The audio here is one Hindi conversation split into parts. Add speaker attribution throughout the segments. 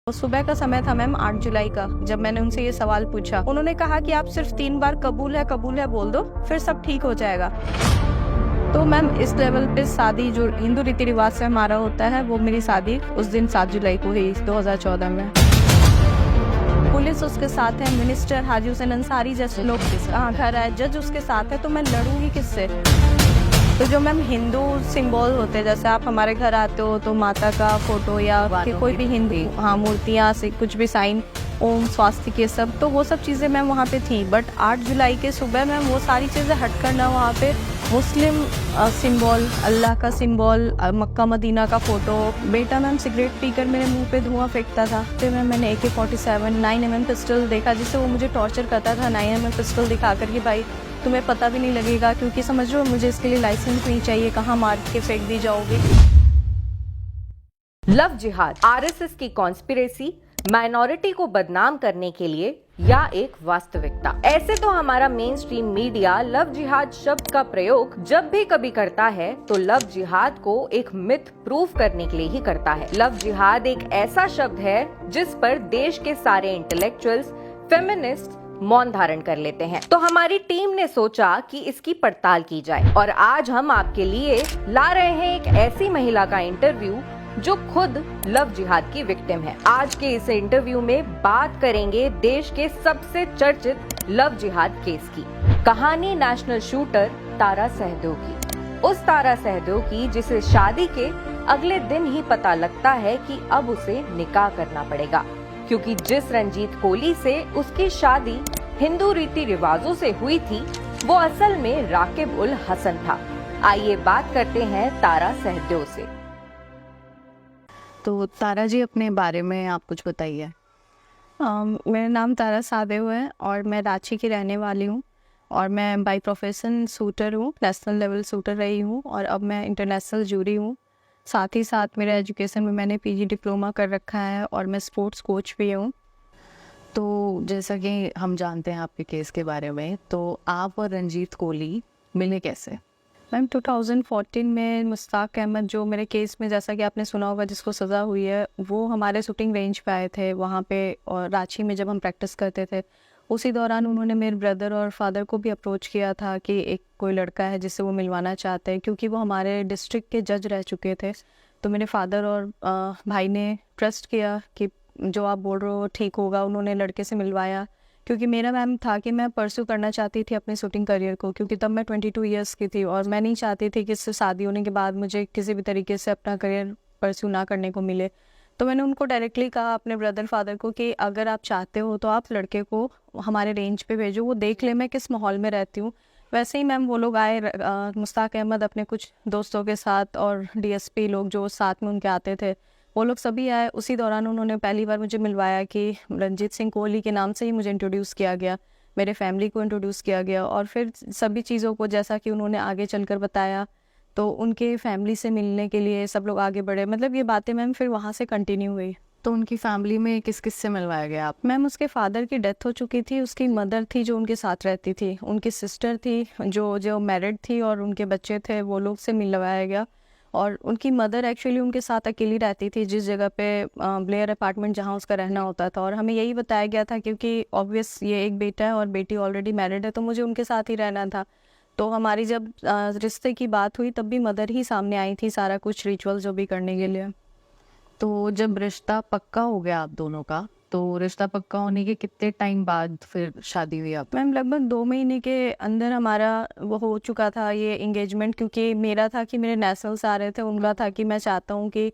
Speaker 1: वो सुबह का समय था मैम, 8 जुलाई का। जब मैंने उनसे ये सवाल पूछा, उन्होंने कहा कि आप सिर्फ 3 बार कबूल है बोल दो, फिर सब ठीक हो जाएगा। तो मैम इस लेवल पे शादी जो हिंदू रीति रिवाज से हमारा होता है, वो मेरी शादी उस दिन 7 जुलाई को हुई 2014 में। पुलिस उसके साथ है, मिनिस्टर हाजी हुसैन अंसारी जैसे लोग घर है, जज उसके साथ है, तो मैं लड़ूंगी किससे? तो जो मैम हिंदू सिंबल होते हैं, जैसे आप हमारे घर आते हो तो माता का फोटो या कोई भी हिंदी मूर्तियाँ से कुछ भी साइन, ओम स्वास्तिक, ये सब, तो वो सब चीज़ें मैम वहाँ पे थी। बट 8 जुलाई के सुबह मैम वो सारी चीज़ें हट कर ना वहाँ पे मुस्लिम सिंबल, अल्लाह का सिंबल, मक्का मदीना का फोटो। बेटा मैम सिगरेट पीकर मेरे मुंह पे धुआं फेंकता था। तो मैंने AK-47 9mm पिस्टल देखा, जिससे वो मुझे टॉर्चर करता था 9mm पिस्टल दिखा कर कि भाई तुम्हें पता भी नहीं लगेगा, क्योंकि समझ लो मुझे इसके लिए लाइसेंस नहीं चाहिए, कहाँ मार के फेंक दी जाओगी।
Speaker 2: लव जिहाद आरएसएस की कॉन्स्पिरेसी, माइनॉरिटी को बदनाम करने के लिए, या एक वास्तविकता? ऐसे तो हमारा मेन स्ट्रीम मीडिया लव जिहाद शब्द का प्रयोग जब भी कभी करता है तो लव जिहाद को एक मिथ प्रूफ करने के लिए ही करता है। लव जिहाद एक ऐसा शब्द है जिस पर देश के सारे इंटेलेक्चुअल्स, फेमिनिस्ट मौन धारण कर लेते हैं। तो हमारी टीम ने सोचा कि इसकी पड़ताल की जाए, और आज हम आपके लिए ला रहे हैं एक ऐसी महिला का इंटरव्यू जो खुद लव जिहाद की विक्टिम है। आज के इस इंटरव्यू में बात करेंगे देश के सबसे चर्चित लव जिहाद केस की, कहानी नेशनल शूटर तारा सहदेव की। उस तारा सहदेव की जिसे शादी के अगले दिन ही पता लगता है कि अब उसे निकाह करना पड़ेगा, क्योंकि जिस रंजीत कोहली से उसकी शादी हिंदू रीति रिवाजों से हुई थी वो असल में राकिब उल हसन था। आइए बात करते हैं तारा सहदेव से।
Speaker 1: तो तारा जी, अपने बारे में आप कुछ बताइए। मेरा नाम तारा सहदेव है और मैं रांची की रहने वाली हूँ, और मैं बाय प्रोफेशन शूटर हूँ, नेशनल लेवल शूटर रही हूँ, और अब मैं इंटरनेशनल जूरी हूँ। साथ ही साथ मेरा एजुकेशन में मैंने PG डिप्लोमा कर रखा है, और मैं स्पोर्ट्स कोच भी हूँ।
Speaker 3: तो जैसा कि हम जानते हैं आपके केस के बारे में, तो आप और रंजीत कोहली मिले कैसे?
Speaker 1: मैम 2014 में मुश्ताक अहमद, जो मेरे केस में जैसा कि आपने सुना होगा जिसको सज़ा हुई है, वो हमारे शूटिंग रेंज पे आए थे वहाँ पे, और रांची में जब हम प्रैक्टिस करते थे उसी दौरान उन्होंने मेरे ब्रदर और फादर को भी अप्रोच किया था कि एक कोई लड़का है जिससे वो मिलवाना चाहते हैं, क्योंकि वो हमारे डिस्ट्रिक्ट के जज रह चुके थे। तो मेरे फादर और भाई ने ट्रस्ट किया कि जो आप बोल रहे हो ठीक होगा, उन्होंने लड़के से मिलवाया। क्योंकि मेरा मैम था कि मैं परस्यू करना चाहती थी अपने शूटिंग करियर को, क्योंकि तब मैं 22 ईयर्स की थी, और मैं नहीं चाहती थी कि इससे शादी होने के बाद मुझे किसी भी तरीके से अपना करियर परस्यू ना करने को मिले। तो मैंने उनको डायरेक्टली कहा, अपने ब्रदर फादर को, कि अगर आप चाहते हो तो आप लड़के को हमारे रेंज पे भेजो, वो देख ले मैं किस माहौल में रहती हूँ। वैसे ही मैम वो लोग आए, मुश्ताक अहमद अपने कुछ दोस्तों के साथ, और DSP लोग जो साथ में उनके आते थे, वो लोग सभी आए। उसी दौरान उन्होंने पहली बार मुझे मिलवाया कि रंजीत सिंह कोहली के नाम से ही मुझे इंट्रोड्यूस किया गया, मेरे फैमिली को इंट्रोड्यूस किया गया, और फिर सभी चीज़ों को जैसा कि उन्होंने आगे चलकर बताया, तो उनके फैमिली से मिलने के लिए सब लोग आगे बढ़े। मतलब ये बातें मैम फिर वहाँ से कंटिन्यू हुई।
Speaker 3: तो उनकी फैमिली में किस किस से मिलवाया गया आप?
Speaker 1: मैम उसके फादर की डेथ हो चुकी थी, उसकी मदर थी जो उनके साथ रहती थी, उनकी सिस्टर थी जो मैरिड थी, और उनके बच्चे थे, वो लोग से मिलवाया गया। और उनकी मदर एक्चुअली उनके साथ अकेली रहती थी जिस जगह पे ब्लेयर अपार्टमेंट जहाँ उसका रहना होता था, और हमें यही बताया गया था क्योंकि ऑब्वियस ये एक बेटा है और बेटी ऑलरेडी मैरिड है, तो मुझे उनके साथ ही रहना था। तो हमारी जब रिश्ते की बात हुई तब भी मदर ही सामने आई थी सारा कुछ रिचुअल जो भी करने के लिए।
Speaker 3: तो जब रिश्ता पक्का हो गया आप दोनों का, तो रिश्ता पक्का होने के कितने टाइम बाद फिर शादी हुई आप?
Speaker 1: मैम लगभग 2 महीने के अंदर हमारा वो हो चुका था ये इंगेजमेंट, क्योंकि मेरा था कि मेरे नेशनल्स आ रहे थे, उनका था कि मैं चाहता हूँ कि,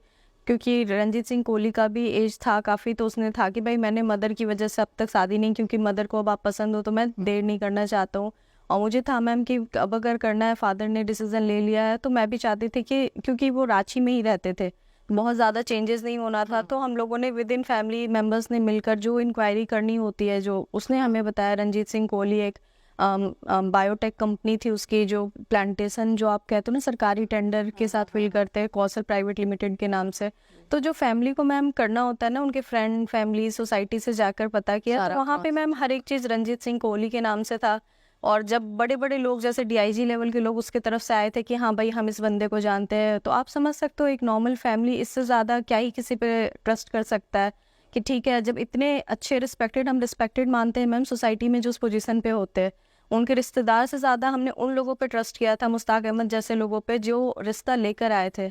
Speaker 1: क्योंकि रंजीत सिंह कोहली का भी एज था काफ़ी, तो उसने था कि भाई मैंने मदर की वजह से अब तक शादी नहीं, क्योंकि मदर को अब आप पसंद हो तो मैं देर नहीं करना चाहता हूँ। और मुझे था मैम कि अब अगर करना है, फादर ने डिसीज़न ले लिया है, तो मैं भी चाहती थी कि, क्योंकि वो रांची में ही रहते थे, बहुत ज़्यादा चेंजेस नहीं होना था, तो हम लोगों ने विद इन फैमिली मेम्बर्स ने मिलकर जो इंक्वायरी करनी होती है, जो उसने हमें बताया। रंजीत सिंह कोहली एक बायोटेक कंपनी थी उसकी, जो प्लांटेशन जो आप कहते हो ना सरकारी टेंडर के साथ फिल करते हैं, कौशल प्राइवेट लिमिटेड के नाम से। तो जो फैमिली को मैम करना होता है ना, उनके फ्रेंड फैमिली सोसाइटी से जाकर पता किया, तो वहाँ पे मैम हर एक चीज़ रंजीत सिंह कोहली के नाम से था। और जब बड़े बड़े लोग जैसे DIG लेवल के लोग उसके तरफ से आए थे कि हाँ भाई हम इस बंदे को जानते हैं, तो आप समझ सकते हो एक नॉर्मल फैमिली इससे ज़्यादा क्या ही किसी पे ट्रस्ट कर सकता है, कि ठीक है, जब इतने अच्छे रिस्पेक्टेड, हम रिस्पेक्टेड मानते हैं मैम सोसाइटी में जो उस पोजीशन पे होते हैं, उनके रिश्तेदार से ज़्यादा हमने उन लोगों पे ट्रस्ट किया था, मुश्ताक अहमद जैसे लोगों पे जो रिश्ता लेकर आए थे।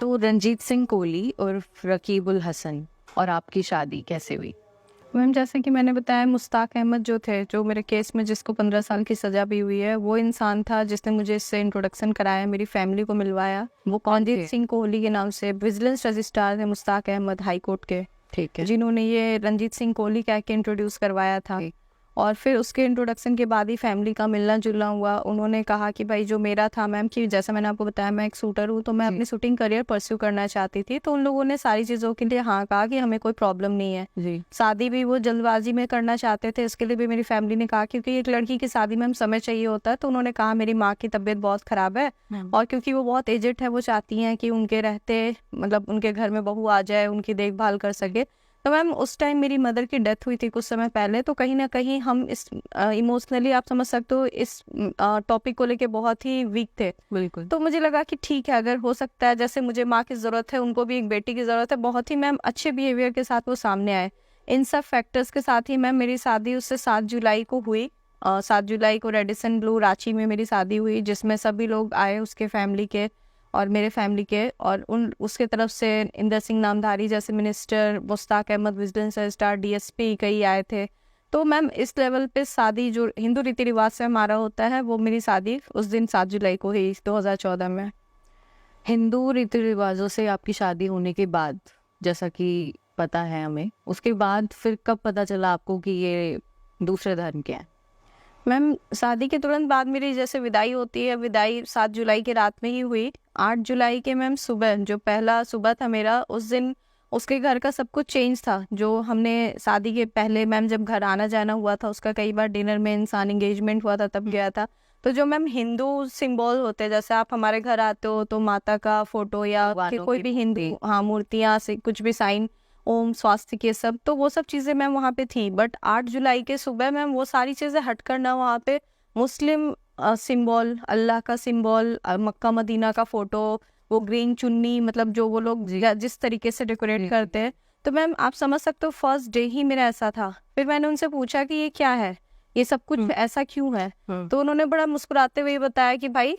Speaker 3: तो रंजीत सिंह कोहली और रकीबुल हसन और आपकी शादी कैसे हुई?
Speaker 1: मैम जैसे कि मैंने बताया, मुश्ताक अहमद जो थे, जो मेरे केस में जिसको 15 साल की सज़ा भी हुई है, वो इंसान था जिसने मुझे इससे इंट्रोडक्शन कराया, मेरी फैमिली को मिलवाया। वो रंजीत सिंह कोहली के नाम से विजिलेंस रजिस्ट्रार थे मुश्ताक अहमद हाई कोर्ट के,
Speaker 3: ठीक है।
Speaker 1: जिन्होंने ये रंजीत सिंह कोहली कह के इंट्रोड्यूस करवाया था। और फिर उसके इंट्रोडक्शन के बाद ही फैमिली का मिलना जुलना हुआ। उन्होंने कहा कि भाई जो मेरा था मैम, कि जैसा मैंने आपको बताया मैं एक शूटर हूँ, तो मैं अपनी शूटिंग करियर परस्यू करना चाहती थी। तो उन लोगों ने सारी चीज़ों के लिए हाँ कहा कि हमें कोई प्रॉब्लम नहीं है।
Speaker 3: जी।
Speaker 1: शादी भी वो जल्दबाजी में करना चाहते थे, इसके लिए भी मेरी फैमिली ने कहा, क्योंकि एक लड़की की शादी में हम समय चाहिए होता है। तो उन्होंने कहा मेरी माँ की तबीयत बहुत ख़राब है, और क्योंकि वो बहुत एजेड है, वो चाहती हैं कि उनके रहते मतलब उनके घर में बहू आ जाए, उनकी देखभाल कर सके। तो मैम उस टाइम मेरी मदर की डेथ हुई थी कुछ समय पहले। तो कहीं ना कहीं हम इस इमोशनली आप समझ सकते हो इस टॉपिक को लेके बहुत ही वीक थे।
Speaker 3: बिल्कुल।
Speaker 1: तो मुझे लगा कि ठीक है, अगर हो सकता है, जैसे मुझे माँ की ज़रूरत है, उनको भी एक बेटी की ज़रूरत है। बहुत ही मैम अच्छे बिहेवियर के साथ वो सामने आए। इन सब फैक्टर्स के साथ ही मैम मेरी शादी उससे 7 जुलाई को हुई। 7 जुलाई को रेडिसन ब्लू रांची में मेरी शादी हुई, जिसमें सभी लोग आए, उसके फैमिली के और मेरे फैमिली के, और उन उसके तरफ से इंदर सिंह नामधारी जैसे minister, Mushtaq Ahmed vigilance registrar, DSP कई आए थे। तो मैम इस लेवल पे शादी जो हिंदू रीति रिवाज से हमारा होता है, वो मेरी शादी उस दिन 7 जुलाई को हुई 2014 में।
Speaker 3: हिंदू रीति रिवाजों से आपकी शादी होने के बाद, जैसा कि पता है हमें, उसके बाद फिर कब पता चला आपको कि ये दूसरे धर्म के हैं?
Speaker 1: मैम शादी के तुरंत बाद मेरी जैसे विदाई होती है, विदाई 7 जुलाई की रात में ही हुई। 8 जुलाई के मैम सुबह, जो पहला सुबह था मेरा, उस दिन उसके घर का सब कुछ चेंज था। जो हमने शादी के पहले मैम जब घर आना जाना हुआ था उसका, कई बार डिनर में इंसान एंगेजमेंट हुआ था तब गया था। तो जो मैम हिंदू सिंबल होते हैं, जैसे आप हमारे घर आते हो तो माता का फोटो या कोई भी हिंदू हाँ मूर्तियाँ से कुछ भी साइन, ओम स्वास्थ्य के सब, तो वो सब चीज़ें मैम वहाँ पे थी। बट 8 जुलाई के सुबह मैम वो सारी चीज़ें हटकर ना वहाँ पे मुस्लिम सिंबल, अल्लाह का सिंबल, मक्का मदीना का फोटो, वो ग्रीन चुन्नी, मतलब जो वो लोग जिस तरीके से डेकोरेट करते हैं, तो मैम आप समझ सकते हो फर्स्ट डे ही मेरा ऐसा था। फिर मैंने उनसे पूछा कि ये क्या है, ये सब कुछ ऐसा क्यों है? तो उन्होंने बड़ा मुस्कुराते हुए बताया कि भाई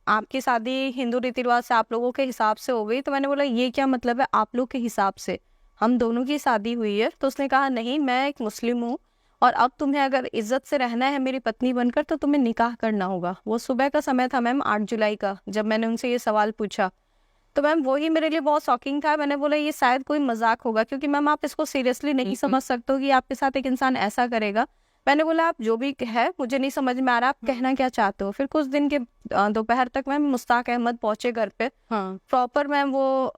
Speaker 1: आपकी शादी हिंदू रीति रिवाज से आप लोगों के हिसाब से हो गई। तो मैंने बोला ये क्या मतलब है आप लोग के हिसाब से, हम दोनों की शादी हुई है। तो उसने कहा नहीं, मैं एक मुस्लिम हूँ और अब तुम्हें अगर इज्जत से रहना है मेरी पत्नी बनकर तो तुम्हें निकाह करना होगा। वो सुबह का समय था मैम 8 जुलाई का, जब मैंने उनसे ये सवाल पूछा। तो मैम वही मेरे लिए बहुत शॉकिंग था। मैंने बोला ये शायद कोई मजाक होगा, क्योंकि मैम आप इसको सीरियसली नहीं समझ सकते हो कि आपके साथ एक इंसान ऐसा करेगा। मैंने बोला आप जो भी है मुझे नहीं समझ में आ रहा, आप कहना क्या चाहते हो। फिर कुछ दिन के दोपहर तक मैम मुश्ताक अहमद पहुंचे घर पे। प्रॉपर मैम वो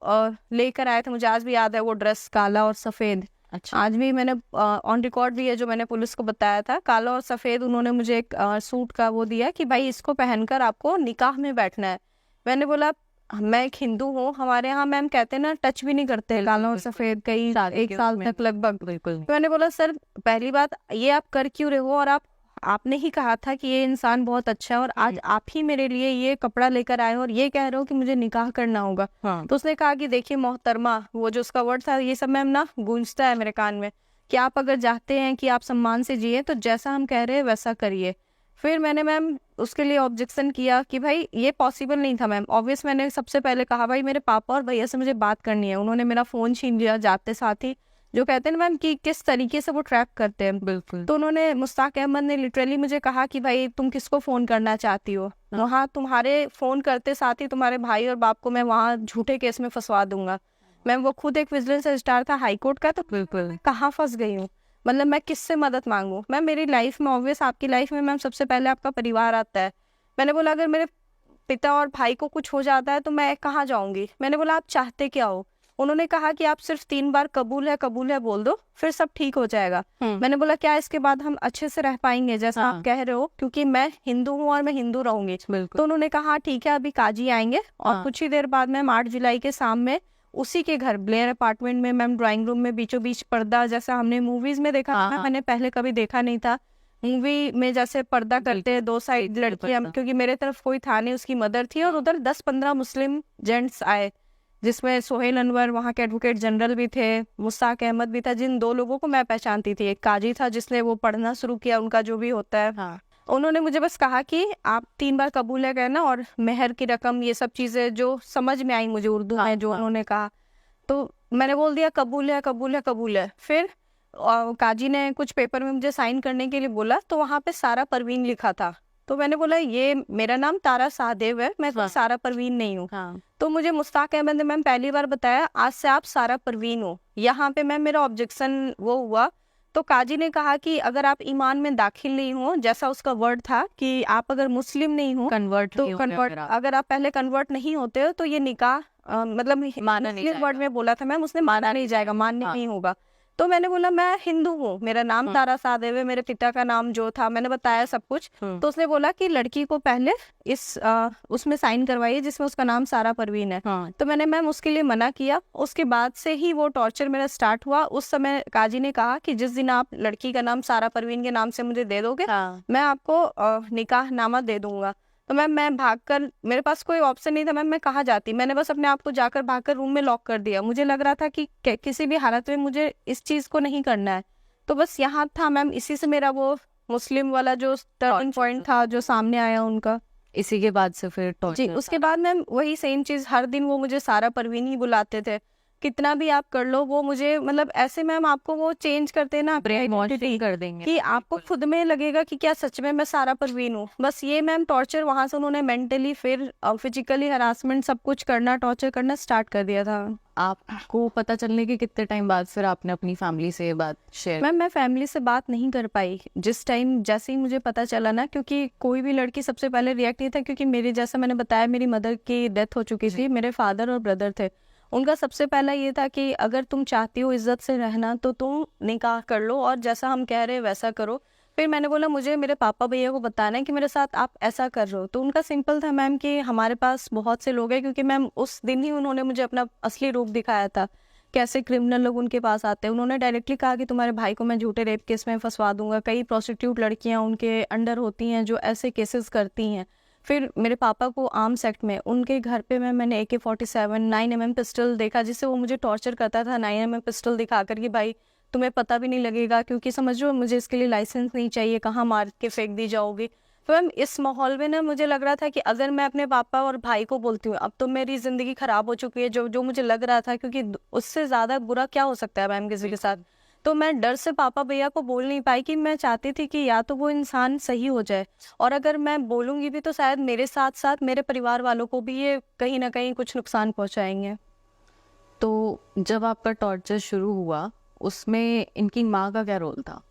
Speaker 1: लेकर आए थे, मुझे आज भी याद है वो ड्रेस काला और सफेद।
Speaker 3: अच्छा।
Speaker 1: आज भी मैंने ऑन रिकॉर्ड भी है जो मैंने पुलिस को बताया था, काला और सफेद उन्होंने मुझे एक सूट का वो दिया कि भाई इसको पहनकर आपको निकाह में बैठना है। मैंने बोला मैं एक हिंदू हूँ, हमारे यहाँ मैम कहते हैं ना टच भी नहीं करते काला और सफेद कई एक साल तक लगभग।
Speaker 3: बिल्कुल।
Speaker 1: तो मैंने बोला सर पहली बात ये आप कर क्यों रहे हो, और आपने ही कहा था कि ये इंसान बहुत अच्छा है और आज आप ही मेरे लिए ये कपड़ा लेकर आए हो और ये कह रहे हो कि मुझे निकाह करना होगा। तो उसने कहा कि देखिए मोहतरमा, वो जो उसका वर्ड था, ये सब मैम ना गूंजता है मेरे कान में, कि आप अगर चाहते हैं कि आप सम्मान से जिए तो जैसा हम कह रहे हैं वैसा करिए। फिर मैंने मैम उसके लिए ऑब्जेक्शन किया कि भाई ये पॉसिबल नहीं था मैम। ऑब्वियस मैंने सबसे पहले कहा भाई मेरे पापा और भैया से मुझे बात करनी है। उन्होंने मेरा फ़ोन छीन लिया जाते साथ ही, जो कहते हैं ना मैम कि किस तरीके से वो ट्रैप करते हैं।
Speaker 3: बिल्कुल।
Speaker 1: तो उन्होंने मुश्ताक अहमद ने लिटरली मुझे कहा कि भाई तुम किसको फ़ोन करना चाहती हो, वहाँ तुम्हारे फ़ोन करते साथ ही तुम्हारे भाई और बाप को मैं वहाँ झूठे केस में फंसवा दूंगा। मैम वो खुद एक विजिलेंस रजिस्ट्रार था हाई कोर्ट का, तो बिल्कुल कहाँ फंस गई हूँ, मतलब मैं किससे मदद मांगूं। मैम मेरी लाइफ में ऑब्वियस आपकी लाइफ में मैम सबसे पहले आपका परिवार आता है। मैंने बोला अगर मेरे पिता और भाई को कुछ हो जाता है तो मैं कहाँ जाऊंगी। मैंने बोला आप चाहते क्या हो। उन्होंने कहा कि आप सिर्फ 3 बार कबूल है बोल दो, फिर सब ठीक हो जाएगा। मैंने बोला क्या इसके बाद हम अच्छे से रह पाएंगे जैसा आप कह रहे हो, क्योंकि मैं हिंदू हूँ और मैं हिंदू रहूंगी। तो उन्होंने कहा ठीक है अभी काजी आएंगे। और कुछ ही देर बाद मैम 8 जुलाई के शाम में उसी के घर ब्लेयर अपार्टमेंट में मैम ड्राइंग रूम में बीचों बीच पर्दा, जैसा हमने मूवीज में देखा था, मैंने पहले कभी देखा नहीं था। मूवी में जैसे पर्दा करते हैं 2 साइड लड़कियां, क्योंकि मेरे तरफ कोई था नहीं, उसकी मदर थी और उधर 10-15 मुस्लिम जेंट्स आए। जिसमें सोहेल अनवर वहाँ के एडवोकेट जनरल भी थे, मुश्ताक अहमद भी था, जिन 2 लोगों को मैं पहचानती थी। एक काजी था जिसने वो पढ़ना शुरू किया, उनका जो भी होता है।
Speaker 3: हाँ।
Speaker 1: उन्होंने मुझे बस कहा कि आप 3 बार कबूल है कहना, और मेहर की रकम, ये सब चीज़ें जो समझ में आई मुझे उर्दू में जो उन्होंने कहा, तो मैंने बोल दिया कबूल है, कबूल है, कबूल है। फिर काजी ने कुछ पेपर में मुझे साइन करने के लिए बोला, तो वहाँ पे सारा परवीन लिखा था। तो मैंने बोला ये मेरा नाम तारा सहदेव है, मैं कोई सारा परवीन नहीं हूँ।
Speaker 3: हाँ।
Speaker 1: तो मुझे मुश्ताक अहमद ने मैम पहली बार बताया, आज से आप सारा परवीन हो। यहाँ पे मैम मेरा ऑब्जेक्शन वो हुआ, तो काजी ने कहा कि अगर आप ईमान में दाखिल नहीं हो, जैसा उसका वर्ड था कि आप अगर मुस्लिम नहीं हो,
Speaker 3: कन्वर्ट
Speaker 1: तो कन्वर्ट, अगर आप पहले कन्वर्ट नहीं होते हो तो ये निकाह मतलब
Speaker 3: माना नहीं
Speaker 1: मुस्लिम वर्ड में बोला था मैम, उसने माना नहीं जाएगा, मान्य नहीं होगा। तो मैंने बोला मैं हिंदू हूँ, मेरा नाम तारा सहदेव है, मेरे पिता का नाम जो था, मैंने बताया सब कुछ। तो उसने बोला कि लड़की को पहले इस उसमें साइन करवाइए जिसमें उसका नाम सारा परवीन है। तो मैंने मैम उसके लिए मना किया। उसके बाद से ही वो टॉर्चर मेरा स्टार्ट हुआ। उस समय काजी ने कहा कि जिस दिन आप लड़की का नाम सारा परवीन के नाम से मुझे दे दोगे, मैं आपको निकाहनामा दे दूंगा। तो मैम मैं भागकर, मेरे पास कोई ऑप्शन नहीं था मैम, मैं कहाँ जाती, मैंने बस अपने आप को जाकर भागकर रूम में लॉक कर दिया। मुझे लग रहा था कि किसी भी हालत में मुझे इस चीज़ को नहीं करना है। तो बस यहाँ था मैम, इसी से मेरा वो मुस्लिम वाला जो टर्निंग पॉइंट था जो सामने आया उनका।
Speaker 3: इसी के बाद से फिर
Speaker 1: जी,
Speaker 3: टॉर्चर
Speaker 1: उसके बाद मैम वही सेम चीज़, हर दिन वो मुझे सारा परवीन ही बुलाते थे। कितना भी आप कर लो, वो मुझे मतलब ऐसे मैम आपको वो चेंज करते ना
Speaker 3: ब्रेन
Speaker 1: identity,
Speaker 3: वॉशिंग कर देंगे
Speaker 1: कि आपको खुद में लगेगा कि क्या सच में मैं सारा परवीन हूँ। बस ये मैम टॉर्चर वहाँ से उन्होंने मेंटली फिर फिजिकली हरासमेंट सब कुछ करना, टॉर्चर करना स्टार्ट कर दिया था।
Speaker 3: आपको पता चलने के कितने टाइम बाद फिर आपने अपनी फैमिली से ये बात शेयर?
Speaker 1: मैम मैं फैमिली से बात नहीं कर पाई जिस टाइम, जैसे ही मुझे पता चला ना, क्योंकि कोई भी लड़की सबसे पहले रिएक्ट नहीं था, क्योंकि मेरी, जैसा मैंने बताया, मेरी मदर की डेथ हो चुकी थी, मेरे फादर और ब्रदर थे। उनका सबसे पहला ये था कि अगर तुम चाहती हो इज्जत से रहना तो तुम निकाह कर लो और जैसा हम कह रहे हैं वैसा करो। फिर मैंने बोला मुझे मेरे पापा भैया को बताना है कि मेरे साथ आप ऐसा कर रहे हो। तो उनका सिंपल था मैम कि हमारे पास बहुत से लोग हैं, क्योंकि मैम उस दिन ही उन्होंने मुझे अपना असली रूप दिखाया था, कैसे क्रिमिनल लोग उनके पास आते हैं। उन्होंने डायरेक्टली कहा कि तुम्हारे भाई को मैं झूठे रेप केस में फंसवा दूंगा। कई प्रोस्टिट्यूट लड़कियां उनके अंडर होती हैं जो ऐसे केसेस करती हैं। फिर मेरे पापा को आर्म्स एक्ट में उनके घर पे मैंने AK-47 9mm पिस्टल देखा, जिससे वो मुझे टॉर्चर करता था 9mm पिस्टल दिखा कर कि भाई तुम्हें पता भी नहीं लगेगा, क्योंकि समझ लो मुझे इसके लिए लाइसेंस नहीं चाहिए, कहाँ मार के फेंक दी जाओगी। तो मैम इस माहौल में ना मुझे लग रहा था कि अगर मैं अपने पापा और भाई को बोलती हूँ अब तो मेरी ज़िंदगी ख़राब हो चुकी है, जो मुझे लग रहा था, क्योंकि उससे ज़्यादा बुरा क्या हो सकता है मैम किसी के साथ। तो मैं डर से पापा भैया को बोल नहीं पाई, कि मैं चाहती थी कि या तो वो इंसान सही हो जाए, और अगर मैं बोलूँगी भी तो शायद मेरे साथ साथ मेरे परिवार वालों को भी ये कहीं ना कहीं कुछ नुकसान पहुँचाएंगे।
Speaker 3: तो जब आपका टॉर्चर शुरू हुआ उसमें इनकी माँ का क्या रोल था?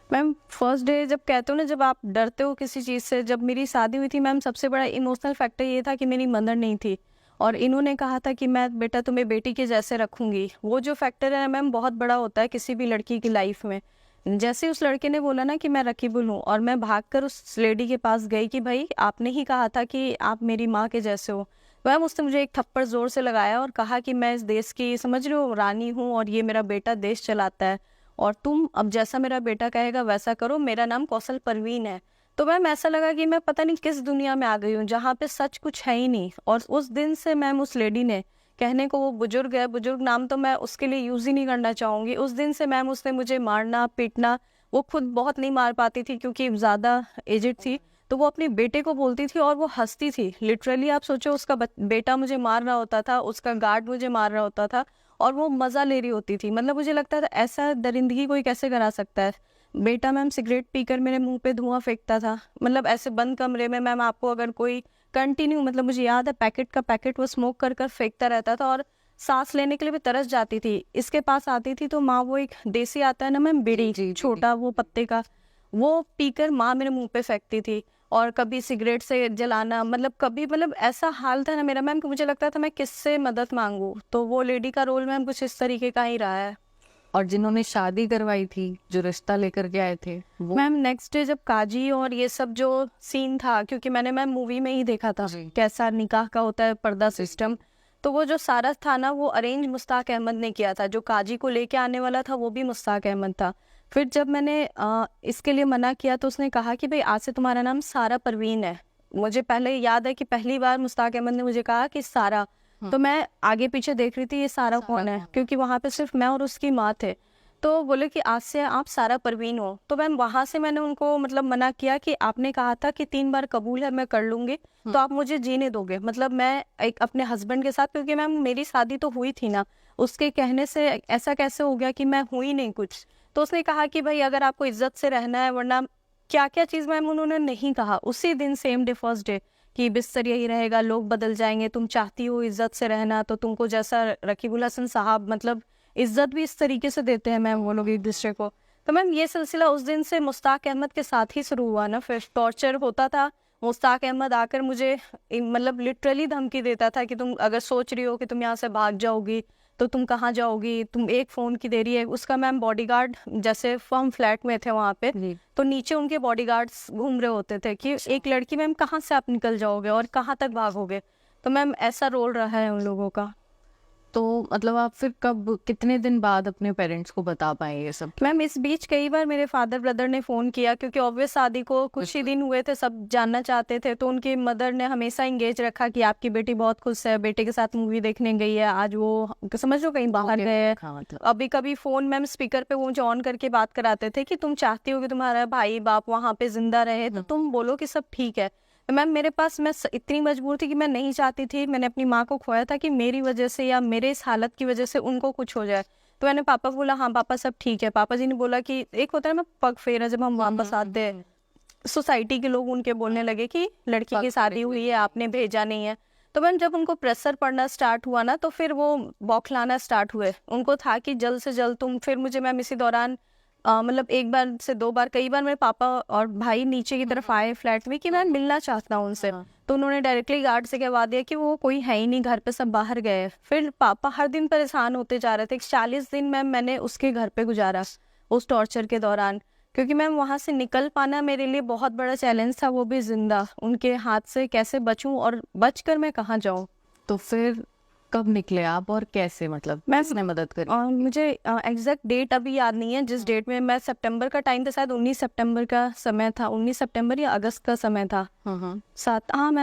Speaker 1: मैम फर्स्ट डे जब कहते हो ना, जब आप डरते हो किसी चीज़ से, जब मेरी शादी हुई थी मैम, सबसे बड़ा इमोशनल फैक्टर ये था कि मेरी मदर नहीं थी, और इन्होंने कहा था कि मैं बेटा तुम्हें बेटी के जैसे रखूंगी। वो जो फैक्टर है मैम बहुत बड़ा होता है किसी भी लड़की की लाइफ में। जैसे उस लड़के ने बोला ना कि मैं रकीबुल हूँ, और मैं भागकर उस लेडी के पास गई कि भाई आपने ही कहा था कि आप मेरी माँ के जैसे हो। मैम उसने मुझे एक थप्पड़ ज़ोर से लगाया और कहा कि मैं इस देश की, समझ रहे हो, रानी हूँ, और ये मेरा बेटा देश चलाता है, और तुम अब जैसा मेरा बेटा कहेगा वैसा करो। मेरा नाम कौशल परवीन है। तो मैम ऐसा लगा कि मैं पता नहीं किस दुनिया में आ गई हूँ जहाँ पे सच कुछ है ही नहीं। और उस दिन से मैम उस लेडी ने, कहने को वो बुजुर्ग है, बुजुर्ग नाम तो मैं उसके लिए यूज़ ही नहीं करना चाहूँगी, उस दिन से मैम उसने मुझे मारना पीटना, वो खुद बहुत नहीं मार पाती थी क्योंकि ज़्यादा एजिड थी, तो वो अपने बेटे को बोलती थी और वो हंसती थी। लिटरली आप सोचो, उसका बेटा मुझे मार रहा होता था, उसका गार्ड मुझे मार रहा होता था, और वो मज़ा ले रही होती थी। मतलब मुझे लगता था ऐसा दरिंदगी कोई कैसे करा सकता है। बेटा मैम सिगरेट पीकर मेरे मुंह पे धुआं फेंकता था, मतलब ऐसे बंद कमरे में। मैम आपको अगर कोई कंटिन्यू, मतलब मुझे याद है पैकेट का पैकेट वो स्मोक कर कर फेंकता रहता था, और सांस लेने के लिए भी तरस जाती थी। इसके पास आती थी तो माँ वो एक देसी आता है ना मैम, बीड़ी छोटा वो पत्ते का, वो पीकर माँ मेरे मुंह पे फेंकती थी। और कभी सिगरेट से जलाना, मतलब कभी, मतलब ऐसा हाल था ना मेरा मैम कि मुझे लगता था मैं किससे मदद मांगू। तो वो लेडी का रोल मैम कुछ इस तरीके का ही रहा है।
Speaker 3: और जिन्होंने शादी करवाई थी, जो रिश्ता लेकर के आए थे, वो
Speaker 1: मैम नेक्स्ट डे जब काजी और ये सब जो सीन था, क्योंकि मैंने मैम मूवी में ही देखा था कैसा निकाह का होता है पर्दा सिस्टम, तो वो जो सारा था ना वो अरेंज मुश्ताक अहमद ने किया था। जो काजी को लेके आने वाला था वो भी मुश्ताक अहमद था। फिर जब मैंने इसके लिए मना किया तो उसने कहा कि भाई आज से तुम्हारा नाम सारा परवीन है। मुझे पहले याद है कि पहली बार मुश्ताक अहमद ने मुझे कहा कि सारा, तो मैं आगे पीछे देख रही थी ये सारा कौन है, क्योंकि वहाँ पे सिर्फ मैं और उसकी माँ थे। तो बोले कि आज से आप सारा परवीन हो। तो मैम वहाँ से मैंने उनको मतलब मना किया कि आपने कहा था कि 3 बार कबूल है, मैं कर लूंगी, तो आप मुझे जीने दोगे, मतलब मैं एक अपने हस्बैंड के साथ, क्योंकि मैम मेरी शादी तो हुई थी ना, उसके कहने से ऐसा कैसे हो गया कि मैं हुई नहीं कुछ। तो उसने कहा कि भाई अगर आपको इज्जत से रहना है, वरना क्या क्या चीज़ मैम उन्होंने नहीं कहा उसी दिन, सेम डे, फर्स्ट डे, कि बिस्तर यही रहेगा, लोग बदल जाएंगे, तुम चाहती हो इज्जत से रहना तो तुमको जैसा रकीबुल हसन साहब मतलब इज्जत भी इस तरीके से देते हैं मैम वो लोग एक दूसरे को। तो मैम ये सिलसिला उस दिन से मुश्ताक अहमद के साथ ही शुरू हुआ ना, फिर टॉर्चर होता था। मुश्ताक अहमद आकर मुझे मतलब लिटरली धमकी देता था कि तुम अगर सोच रही हो कि तुम यहाँ से भाग जाओगी तो तुम कहाँ जाओगी, तुम एक फ़ोन की देरी है। उसका मैम बॉडीगार्ड, जैसे फर्म फ्लैट में थे वहाँ पे, तो नीचे उनके बॉडीगार्ड्स घूम रहे होते थे कि एक लड़की मैम कहाँ से आप निकल जाओगे और कहाँ तक भागोगे। तो मैम ऐसा रोल रहा है उन लोगों का।
Speaker 3: तो मतलब आप फिर कब, कितने दिन बाद अपने पेरेंट्स को बता पाए ये सब?
Speaker 1: मैम इस बीच कई बार मेरे फादर ब्रदर ने फ़ोन किया, क्योंकि ऑब्वियस शादी को कुछ ही दिन हुए थे, सब जानना चाहते थे। तो उनकी मदर ने हमेशा इंगेज रखा कि आपकी बेटी बहुत खुश है, बेटे के साथ मूवी देखने गई है, आज वो समझ लो कहीं बाहर गए हैं।
Speaker 3: हाँ, मतलब
Speaker 1: अभी कभी फ़ोन मैम स्पीकर पे वो मुझे ऑन करके बात कराते थे कि तुम चाहती हो कि तुम्हारा भाई बाप वहाँ पे जिंदा रहे, तो तुम बोलो कि सब ठीक है। तो मैम मेरे पास, मैं इतनी मजबूर थी कि मैं नहीं चाहती थी, मैंने अपनी माँ को खोया था कि मेरी वजह से या मेरे इस हालत की वजह से उनको कुछ हो जाए। तो मैंने पापा को बोला हाँ पापा सब ठीक है। पापा जी ने बोला कि एक होता है ना पग फेरा, जब हम वापस आते हैं सोसाइटी के लोग उनके बोलने लगे कि लड़की की शादी हुई है, आपने भेजा नहीं है। तो मैम जब उनको प्रेशर पड़ना स्टार्ट हुआ ना, तो फिर वो बौखलाना स्टार्ट हुए। उनको था कि जल्द से जल्द तुम, फिर मुझे मैम इसी दौरान मतलब 1 बार से 2 बार, कई बार मेरे पापा और भाई नीचे की तरफ आए फ्लैट में कि मैं मिलना चाहता हूँ उनसे। तो उन्होंने डायरेक्टली गार्ड से कहवा दिया कि वो कोई है ही नहीं घर पे, सब बाहर गए। फिर पापा हर दिन परेशान होते जा रहे थे। 40 दिन मैम मैंने उसके घर पे गुजारा उस टॉर्चर के दौरान, क्योंकि मैम वहाँ से निकल पाना मेरे लिए बहुत बड़ा चैलेंज था, वो भी जिंदा। उनके हाथ से कैसे बचूं और बचकर मैं कहाँ जाऊं।
Speaker 3: तो फिर कब निकले आप और कैसे, मतलब
Speaker 1: मैं
Speaker 3: किसने मदद करी?
Speaker 1: मुझे एग्जैक्ट डेट अभी याद नहीं है जिस डेट में मैं, सितंबर का टाइम था शायद, 19 सितंबर का समय था, 19 सितंबर या अगस्त का समय था।
Speaker 3: हाँ